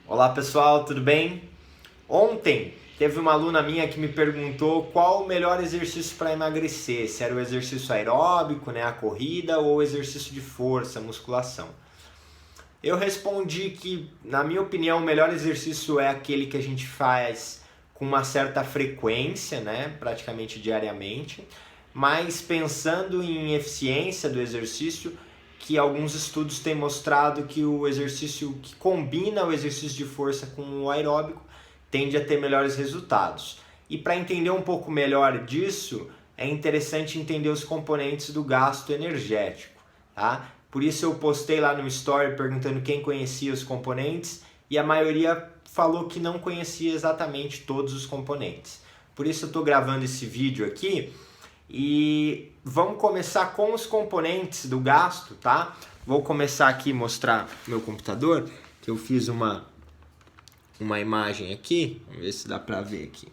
Olá pessoal, tudo bem? Ontem teve uma aluna minha que me perguntou qual o melhor exercício para emagrecer, se era o exercício aeróbico, né, a corrida, ou o exercício de força, musculação. Eu respondi que, na minha opinião, o melhor exercício é aquele que a gente faz com uma certa frequência, né, praticamente diariamente, mas pensando em eficiência do exercício, que alguns estudos têm mostrado que o exercício que combina o exercício de força com o aeróbico tende a ter melhores resultados. E para entender um pouco melhor disso, é interessante entender os componentes do gasto energético, tá? Por isso eu postei lá no Story perguntando quem conhecia os componentes e a maioria falou que não conhecia exatamente todos os componentes. Por isso eu estou gravando esse vídeo aqui e vamos começar com os componentes do gasto, tá? Vou começar aqui a mostrar meu computador, que eu fiz uma imagem aqui, vamos ver se dá para ver aqui.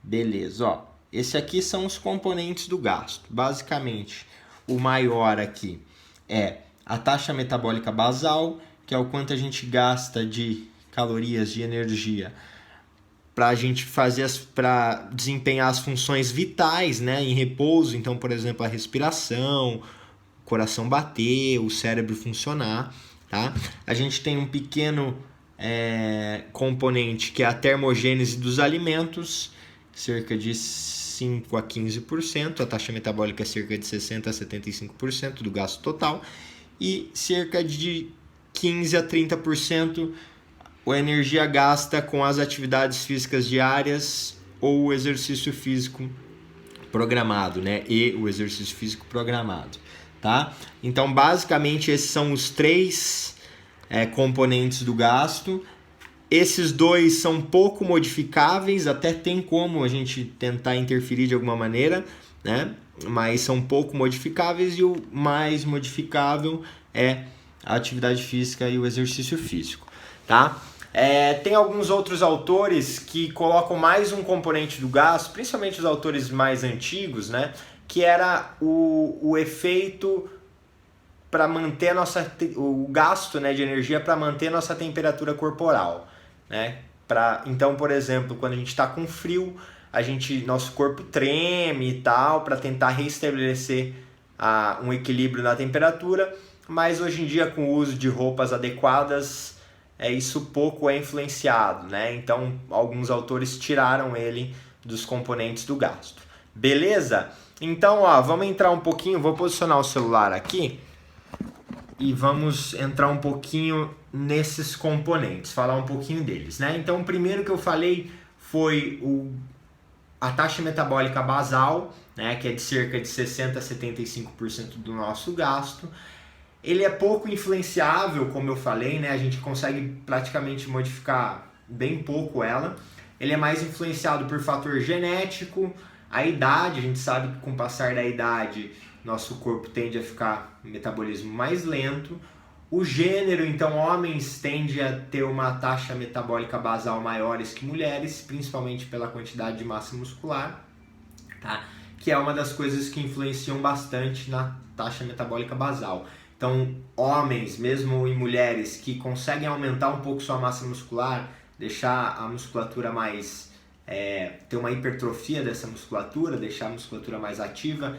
Beleza, ó. Esse aqui são os componentes do gasto. Basicamente, o maior aqui é a taxa metabólica basal, que é o quanto a gente gasta de calorias, de energia, para a gente fazer para desempenhar as funções vitais, né, em repouso. Então, por exemplo, a respiração, o coração bater, o cérebro funcionar, tá? A gente tem um pequeno componente que é a termogênese dos alimentos, cerca de 5 a 15%, a taxa metabólica é cerca de 60 a 75% do gasto total, e cerca de 15 a 30% a energia gasta com as atividades físicas diárias ou o exercício físico programado, né? E o exercício físico programado, tá? Então, basicamente, esses são os três componentes do gasto. Esses dois são pouco modificáveis, até tem como a gente tentar interferir de alguma maneira, né? Mas são pouco modificáveis, e o mais modificável é a atividade física e o exercício físico, tá? Tem alguns outros autores que colocam mais um componente do gasto, principalmente os autores mais antigos, né? Que era o efeito para manter o gasto, né, de energia para manter nossa temperatura corporal, né? Então, por exemplo, quando a gente está com frio, nosso corpo treme e tal, para tentar restabelecer um equilíbrio na temperatura, mas hoje em dia, com o uso de roupas adequadas, isso pouco é influenciado, né? Então, alguns autores tiraram ele dos componentes do gasto. Beleza? Então, ó, vamos entrar um pouquinho, vou posicionar o celular aqui e vamos entrar um pouquinho nesses componentes, falar um pouquinho deles, né? Então, o primeiro que eu falei foi a taxa metabólica basal, né, que é de cerca de 60 a 75% do nosso gasto. Ele é pouco influenciável, como eu falei, né? A gente consegue praticamente modificar bem pouco ela. Ele é mais influenciado por fator genético, a idade. A gente sabe que com o passar da idade, nosso corpo tende a ficar um metabolismo mais lento. O gênero, então, homens tendem a ter uma taxa metabólica basal maiores que mulheres, principalmente pela quantidade de massa muscular, tá? Que é uma das coisas que influenciam bastante na taxa metabólica basal. Então, homens, mesmo em mulheres, que conseguem aumentar um pouco sua massa muscular, deixar a musculatura mais... ter uma hipertrofia dessa musculatura, deixar a musculatura mais ativa,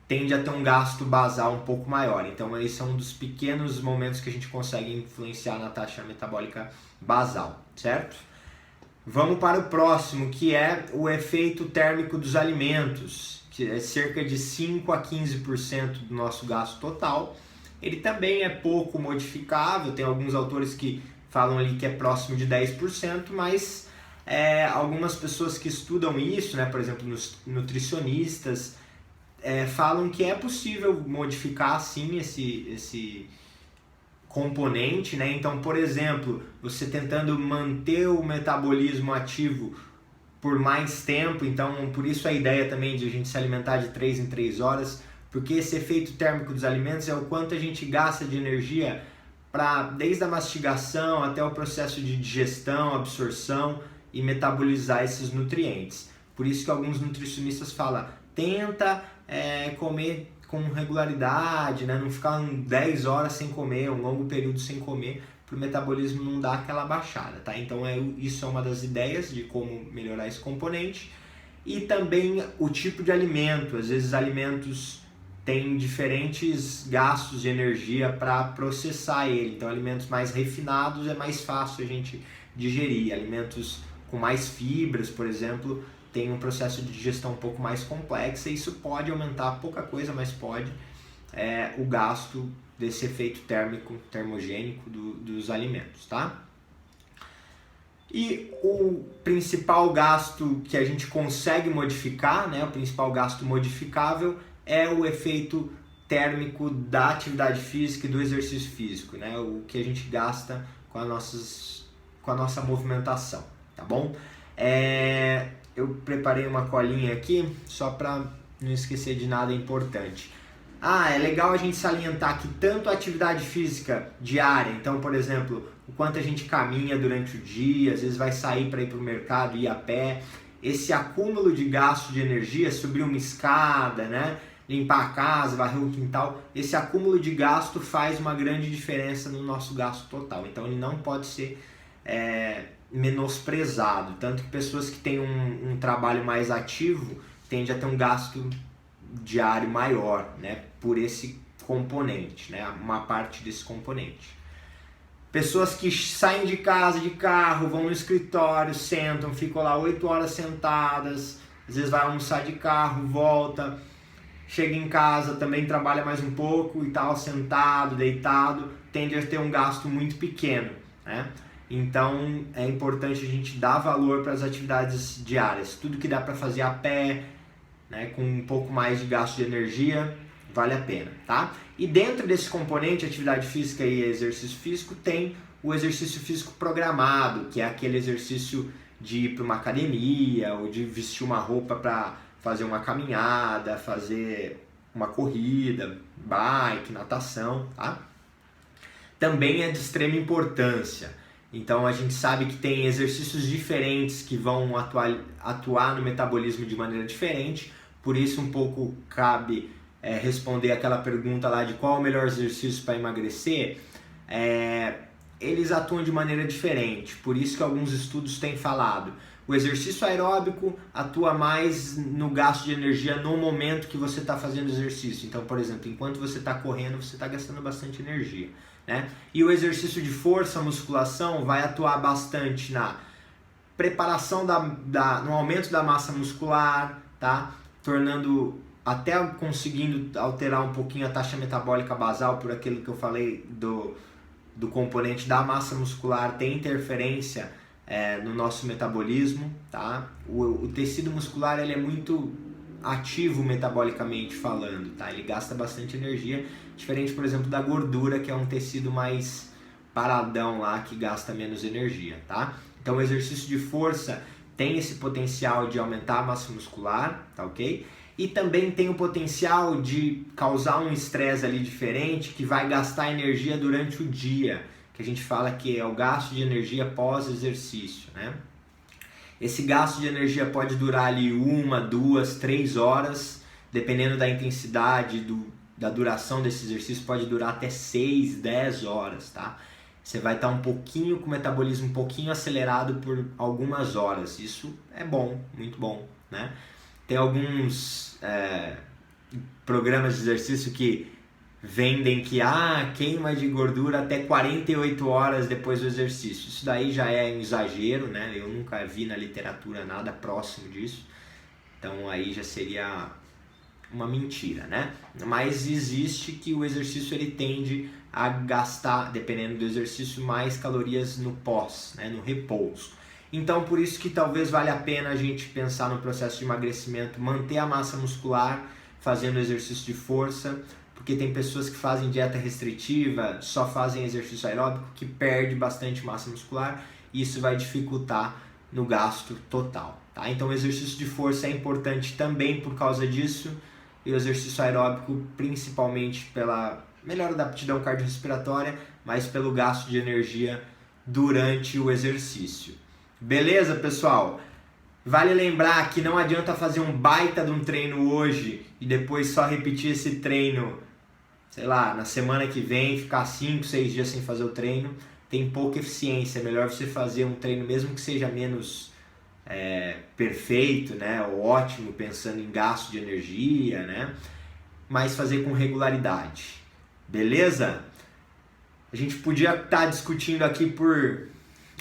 tende a ter um gasto basal um pouco maior. Então, esse é um dos pequenos momentos que a gente consegue influenciar na taxa metabólica basal, certo? Vamos para o próximo, que é o efeito térmico dos alimentos, que é cerca de 5 a 15% do nosso gasto total. Ele também é pouco modificável, tem alguns autores que falam ali que é próximo de 10%, mas algumas pessoas que estudam isso, né, por exemplo, nutricionistas, falam que é possível modificar sim esse componente, né? Então, por exemplo, você tentando manter o metabolismo ativo por mais tempo, então por isso a ideia também de a gente se alimentar de 3 em 3 horas, porque esse efeito térmico dos alimentos é o quanto a gente gasta de energia desde a mastigação até o processo de digestão, absorção e metabolizar esses nutrientes. Por isso que alguns nutricionistas falam, tenta comer com regularidade, né? Não ficar 10 horas sem comer, um longo período sem comer, para o metabolismo não dar aquela baixada, tá? Então isso é uma das ideias de como melhorar esse componente. E também o tipo de alimento, às vezes alimentos têm diferentes gastos de energia para processar ele, então alimentos mais refinados é mais fácil a gente digerir, alimentos com mais fibras, por exemplo, tem um processo de digestão um pouco mais complexo e isso pode aumentar pouca coisa, mas pode o gasto desse efeito térmico, termogênico dos alimentos, tá? E o principal gasto que a gente consegue modificar, né, o principal gasto modificável é o efeito térmico da atividade física e do exercício físico, né, o que a gente gasta com a nossa movimentação, tá bom? Eu preparei uma colinha aqui só para não esquecer de nada importante. É legal a gente salientar que tanto a atividade física diária, então, por exemplo, o quanto a gente caminha durante o dia, às vezes vai sair para ir para o mercado, ir a pé, esse acúmulo de gasto de energia, subir uma escada, né, limpar a casa, varrer o quintal, esse acúmulo de gasto faz uma grande diferença no nosso gasto total, então ele não pode ser menosprezado, tanto que pessoas que têm um trabalho mais ativo tendem a ter um gasto diário maior, né, por esse componente, né, uma parte desse componente. Pessoas que saem de casa de carro, vão no escritório, sentam, ficam lá 8 horas sentadas, às vezes vai almoçar de carro, volta, chega em casa, também trabalha mais um pouco e tal, sentado, deitado, tende a ter um gasto muito pequeno, né? Então é importante a gente dar valor para as atividades diárias, tudo que dá para fazer a pé, né, com um pouco mais de gasto de energia, vale a pena, tá? E dentro desse componente, atividade física e exercício físico, tem o exercício físico programado, que é aquele exercício de ir para uma academia ou de vestir uma roupa para fazer uma caminhada, fazer uma corrida, bike, natação, tá? Também é de extrema importância. Então a gente sabe que tem exercícios diferentes que vão atuar no metabolismo de maneira diferente, por isso um pouco cabe responder aquela pergunta lá de qual é o melhor exercício para emagrecer. Eles atuam de maneira diferente, por isso que alguns estudos têm falado. O exercício aeróbico atua mais no gasto de energia no momento que você está fazendo exercício. Então, por exemplo, enquanto você está correndo, você está gastando bastante energia, né? E o exercício de força, musculação, vai atuar bastante na preparação no aumento da massa muscular, tá? Até conseguindo alterar um pouquinho a taxa metabólica basal, por aquilo que eu falei do componente da massa muscular, tem interferência no nosso metabolismo, tá? O tecido muscular ele é muito ativo metabolicamente falando, tá? Ele gasta bastante energia, diferente, por exemplo, da gordura, que é um tecido mais paradão lá, que gasta menos energia, tá? Então o exercício de força tem esse potencial de aumentar a massa muscular, tá ok? E também tem o potencial de causar um estresse ali diferente que vai gastar energia durante o dia, que a gente fala que é o gasto de energia pós-exercício, né? Esse gasto de energia pode durar ali 1, 2, 3 horas, dependendo da intensidade, da duração desse exercício, pode durar até 6, 10 horas, tá? Você vai estar com o metabolismo um pouquinho acelerado por algumas horas, isso é bom, muito bom, né? Tem alguns programas de exercício que vendem que queima de gordura até 48 horas depois do exercício. Isso daí já é um exagero, né? Eu nunca vi na literatura nada próximo disso. Então aí já seria uma mentira, né? Mas existe que o exercício ele tende a gastar, dependendo do exercício, mais calorias no pós, né? No repouso. Então por isso que talvez valha a pena a gente pensar no processo de emagrecimento, manter a massa muscular fazendo exercício de força, porque tem pessoas que fazem dieta restritiva, só fazem exercício aeróbico, que perde bastante massa muscular e isso vai dificultar no gasto total, tá? Então o exercício de força é importante também por causa disso, e o exercício aeróbico principalmente pela melhora da aptidão cardiorrespiratória, mas pelo gasto de energia durante o exercício. Beleza, pessoal? Vale lembrar que não adianta fazer um baita de um treino hoje e depois só repetir esse treino, sei lá, na semana que vem, ficar 5, 6 dias sem fazer o treino. tem pouca eficiência. É melhor você fazer um treino, mesmo que seja menos perfeito, né, ou ótimo, pensando em gasto de energia, né, mas fazer com regularidade. Beleza? A gente podia estar discutindo aqui por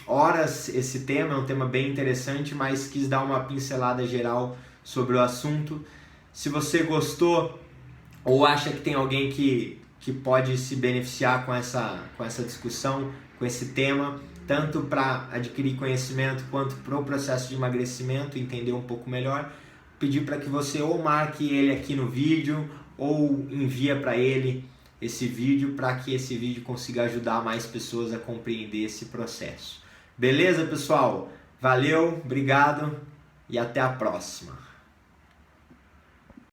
horas esse tema, é um tema bem interessante, mas quis dar uma pincelada geral sobre o assunto. Se você gostou ou acha que tem alguém que pode se beneficiar com essa discussão, com esse tema, tanto para adquirir conhecimento quanto para o processo de emagrecimento, entender um pouco melhor, pedir para que você ou marque ele aqui no vídeo ou envia para ele esse vídeo, para que esse vídeo consiga ajudar mais pessoas a compreender esse processo. Beleza, pessoal? Valeu, obrigado e até a próxima.